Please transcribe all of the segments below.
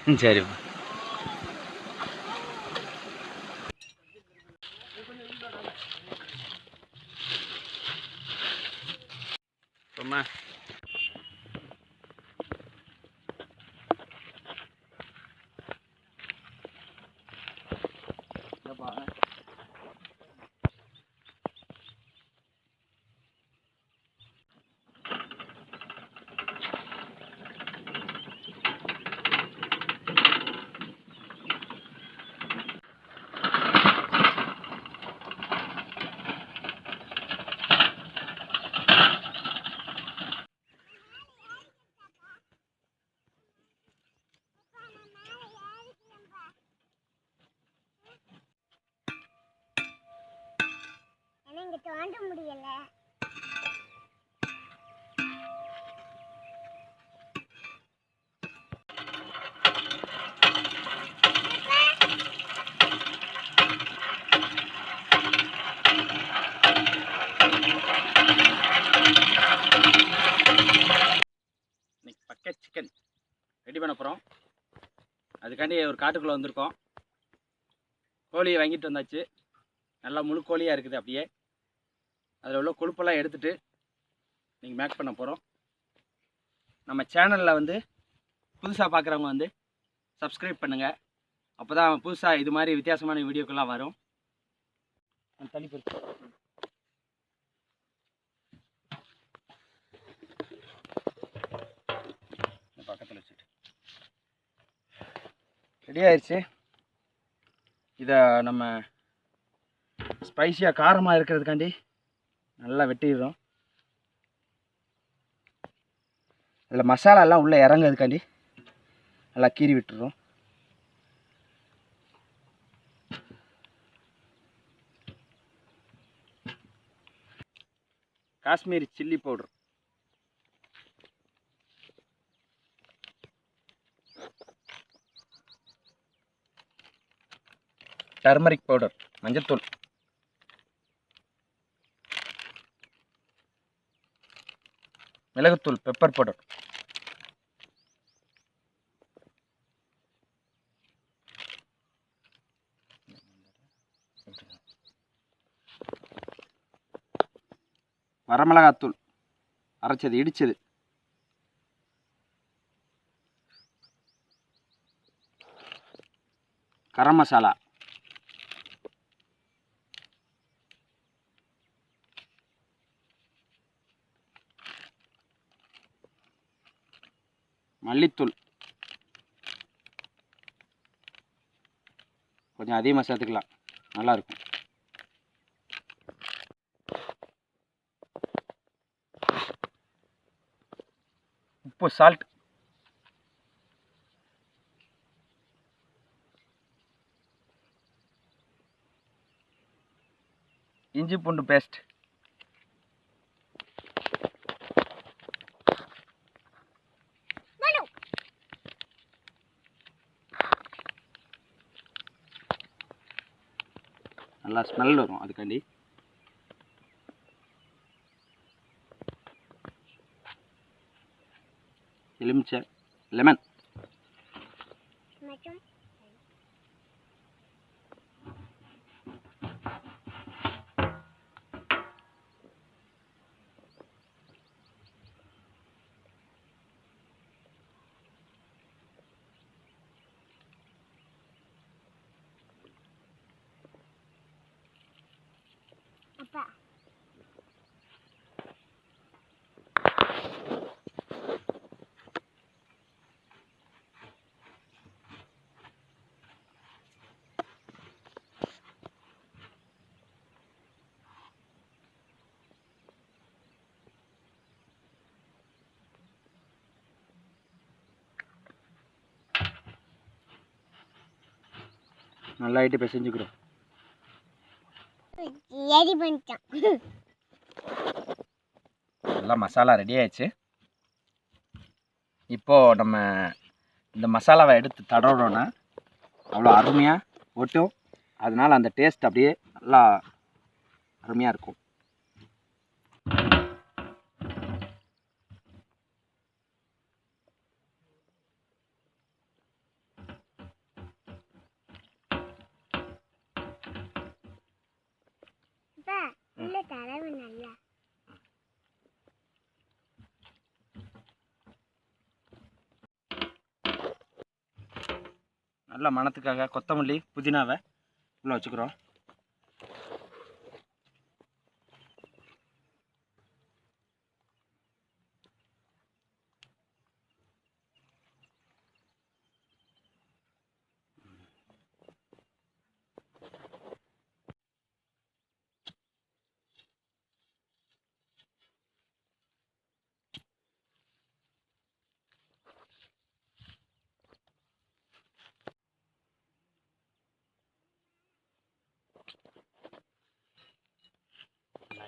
சரிப்பா. சும்மா தாண்ட முடியல. இன்னைக்கு பக்கெட் சிக்கன் ரெடி பண்ண போகிறோம். அதுக்காண்டி ஒரு காட்டுக்குள்ளே வந்திருக்கோம். கோழியை வாங்கிட்டு வந்தாச்சு. நல்லா முழு கோழியாக இருக்குது. அப்படியே அதில் உள்ள கொழுப்பெல்லாம் எடுத்துகிட்டு நீங்கள் மேக் பண்ண போகிறோம். நம்ம சேனலில் வந்து புதுசாக பார்க்குறவங்க வந்து சப்ஸ்கிரைப் பண்ணுங்கள். அப்போ தான் புதுசாக இது மாதிரி வித்தியாசமான வீடியோக்கெல்லாம் வரும். தள்ளி போயிருக்கு பக்கத்தில் வச்சுட்டு ரெடி ஆயிடுச்சு. இதை நம்ம ஸ்பைஸியாக காரமாக இருக்கிறதுக்காண்டி நல்லா வெட்டிடுறோம். இதில் மசாலாலாம் உள்ளே இறங்கிறதுக்காண்டி நல்லா கீறி விட்டுறோம். Kashmiri chilli powder, turmeric powder, மஞ்சத்தூள், மிளகுத்தூள், பெப்பர் பவுடர், வரமிளகாத்தூள் அரைச்சது இடிச்சது, கரம் மசாலா, மல்லித்தூள் கொஞ்சம் அதிகமாக சேர்த்துக்கலாம், நல்லாயிருக்கும். உப்பு, சால்ட், இஞ்சி பூண்டு பேஸ்ட், நல்லா ஸ்மெல் வரும் அதுக்காண்டி. எலுமிச்சை, லெமன், நல்லா ஆகிட்டு பிசைஞ்சுக்கிறோம். நல்லா மசாலா ரெடி ஆயிடுச்சு. இப்போது நம்ம இந்த மசாலாவை எடுத்து தடவுறோன்னா அவ்வளோ அருமையாக ஒட்டும். அதனால் அந்த டேஸ்ட் அப்படியே நல்லா அருமையாக இருக்கும். இல்ல தரவு நல்லா. நல்ல மணத்துக்காக கொத்தமல்லி புதினாவை உள்ளே வச்சுக்கிறோம்.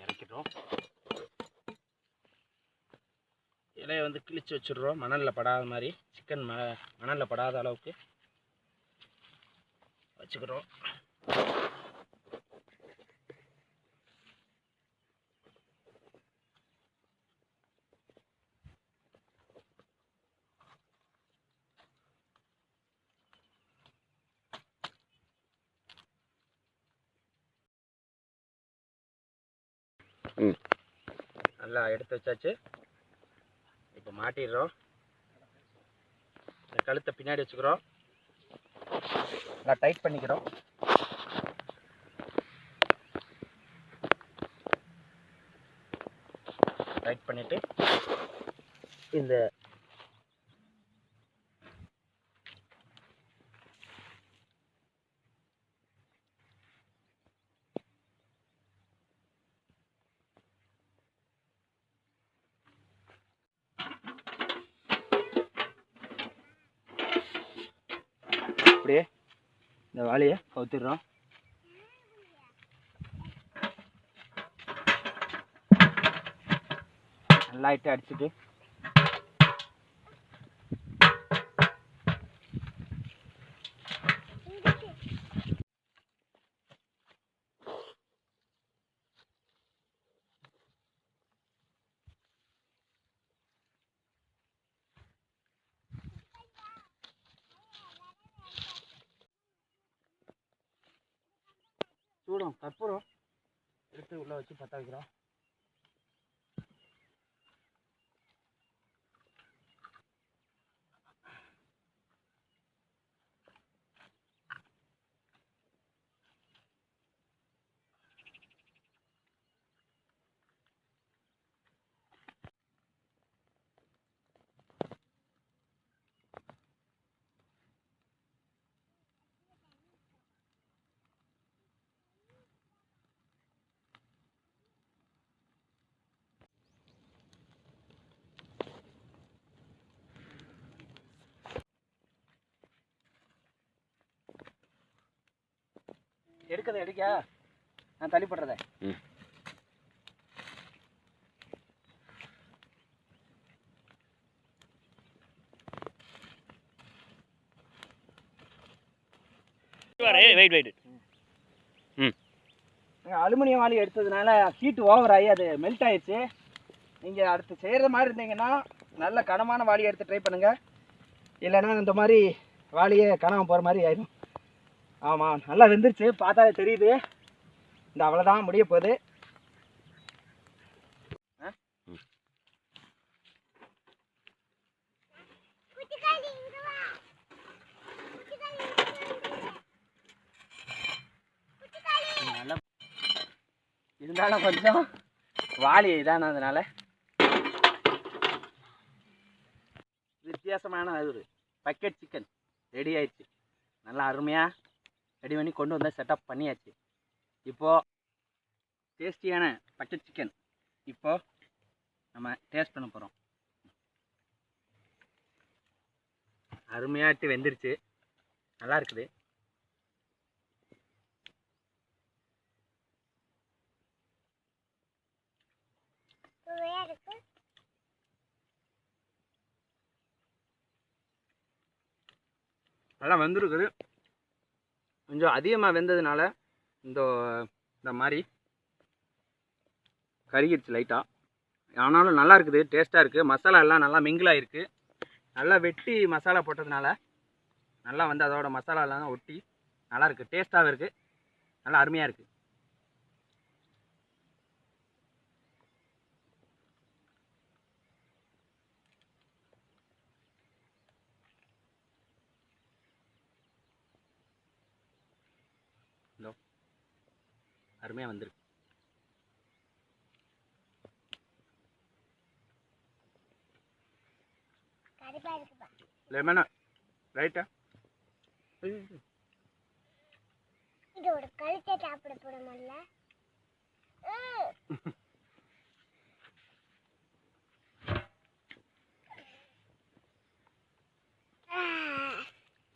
இறக்கிடுறோம். இலையை வந்து கிழிச்சு வச்சிடுறோம். மணலில் படாத மாதிரி சிக்கன் மணலில் படாத அளவுக்கு வச்சுக்கிறோம். நல்லா எடுத்து வச்சாச்சு. இப்போ மாட்டிடுறோம். இந்த கழுத்தை பின்னாடி வச்சுக்கிறோம். நல்லா டைட் பண்ணிக்கிறோம். டைட் பண்ணிவிட்டு இந்த அப்படியே இந்த வாளியை கவுத்திடுறோம். நல்லா இட்டு அடிச்சுட்டு சூடம் கற்பூரம் எடுத்து உள்ளே வச்சு பற்ற வைக்கிறோம். எடுக்கதை எடுக்க நான் தள்ளி போடுறத. அலுமினியம் வாளி எடுத்ததுனால ஹீட் ஓவர் ஆகி அது மெல்ட் ஆயிடுச்சு. நீங்கள் அடுத்து செய்கிற மாதிரி இருந்தீங்கன்னா நல்ல கனமான வாளியை எடுத்து ட்ரை பண்ணுங்கள். இல்லைன்னா இந்த மாதிரி வாளியே காணாமல் போகிற மாதிரி ஆயிடும். ஆமாம், நல்லா வெந்துருச்சு, பார்த்தாலே தெரியுது. இந்த அவ்வளோதான், முடிய போகுது. நல்லா இருந்தாலும் கொஞ்சம் வாளி இதானதுனால வித்தியாசமான ஒரு பக்கெட் சிக்கன் ரெடி ஆயிடுச்சு. நல்லா அருமையாக ரெடி பண்ணி கொண்டு வந்தால் செட்டப் பண்ணியாச்சு. இப்போது டேஸ்டியான பக்கெட் சிக்கன் இப்போது நம்ம டேஸ்ட் பண்ண போகிறோம். அருமையாட்டு வெந்துருச்சு, நல்லா இருக்குது. நல்லா வெந்திருக்குது. கொஞ்சம் அதிகமாக வெந்ததுனால இந்த மாதிரி கருகிடுச்சு லைட்டாக. ஆனாலும் நல்லா இருக்குது, டேஸ்ட்டாக இருக்குது. மசாலா எல்லாம் நல்லா மிங்கிளாக இருக்குது. நல்லா வெட்டி மசாலா போட்டதுனால நல்லா வந்து அதோட மசாலா எல்லாம் ஒட்டி நல்லா இருக்குது, டேஸ்ட்டாகவும் இருக்குது, நல்லா அருமையாக இருக்குது. அருமையாக வந்திருக்கு. கருப்பா இருக்குப்பா. லெமனா ரைட்டா? இது ஒரு கழுத்தை சாப்பிட போட முடியல.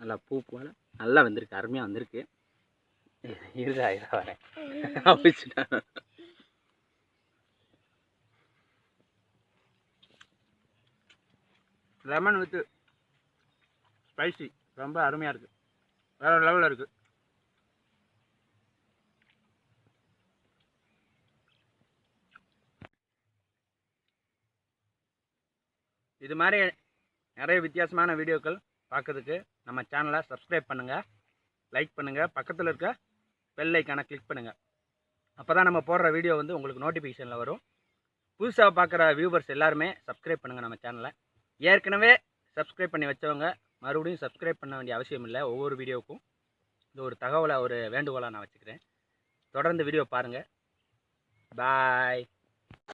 நல்லா பூ போல நல்லா வந்திருக்கு, அருமையாக வந்திருக்கு. இருடா வரேன். லெமன் வித்து ஸ்பைசி ரொம்ப அருமையாக இருக்குது, வேறு லெவலில் இருக்குது. இது மாதிரி நிறைய வித்தியாசமான வீடியோக்கள் பார்க்கறதுக்கு நம்ம சேனலை சப்ஸ்கிரைப் பண்ணுங்கள், லைக் பண்ணுங்கள், பக்கத்தில் இருக்க பெல் ஐக்கானை கிளிக் பண்ணுங்கள். அப்போ தான் நம்ம போடுற வீடியோ வந்து உங்களுக்கு நோட்டிஃபிகேஷனில் வரும். புதுசாக பார்க்குற வியூவர்ஸ் எல்லாருமே சப்ஸ்கிரைப் பண்ணுங்கள் நம்ம சேனலை. ஏற்கனவே சப்ஸ்கிரைப் பண்ணி வச்சவங்க மறுபடியும் சப்ஸ்கிரைப் பண்ண வேண்டிய அவசியம் இல்லை. ஒவ்வொரு வீடியோவுக்கும் இது ஒரு தகவலை, ஒரு வேண்டுகோளாக நான் வச்சுக்கிறேன். தொடர்ந்து வீடியோ பாருங்கள். பாய்.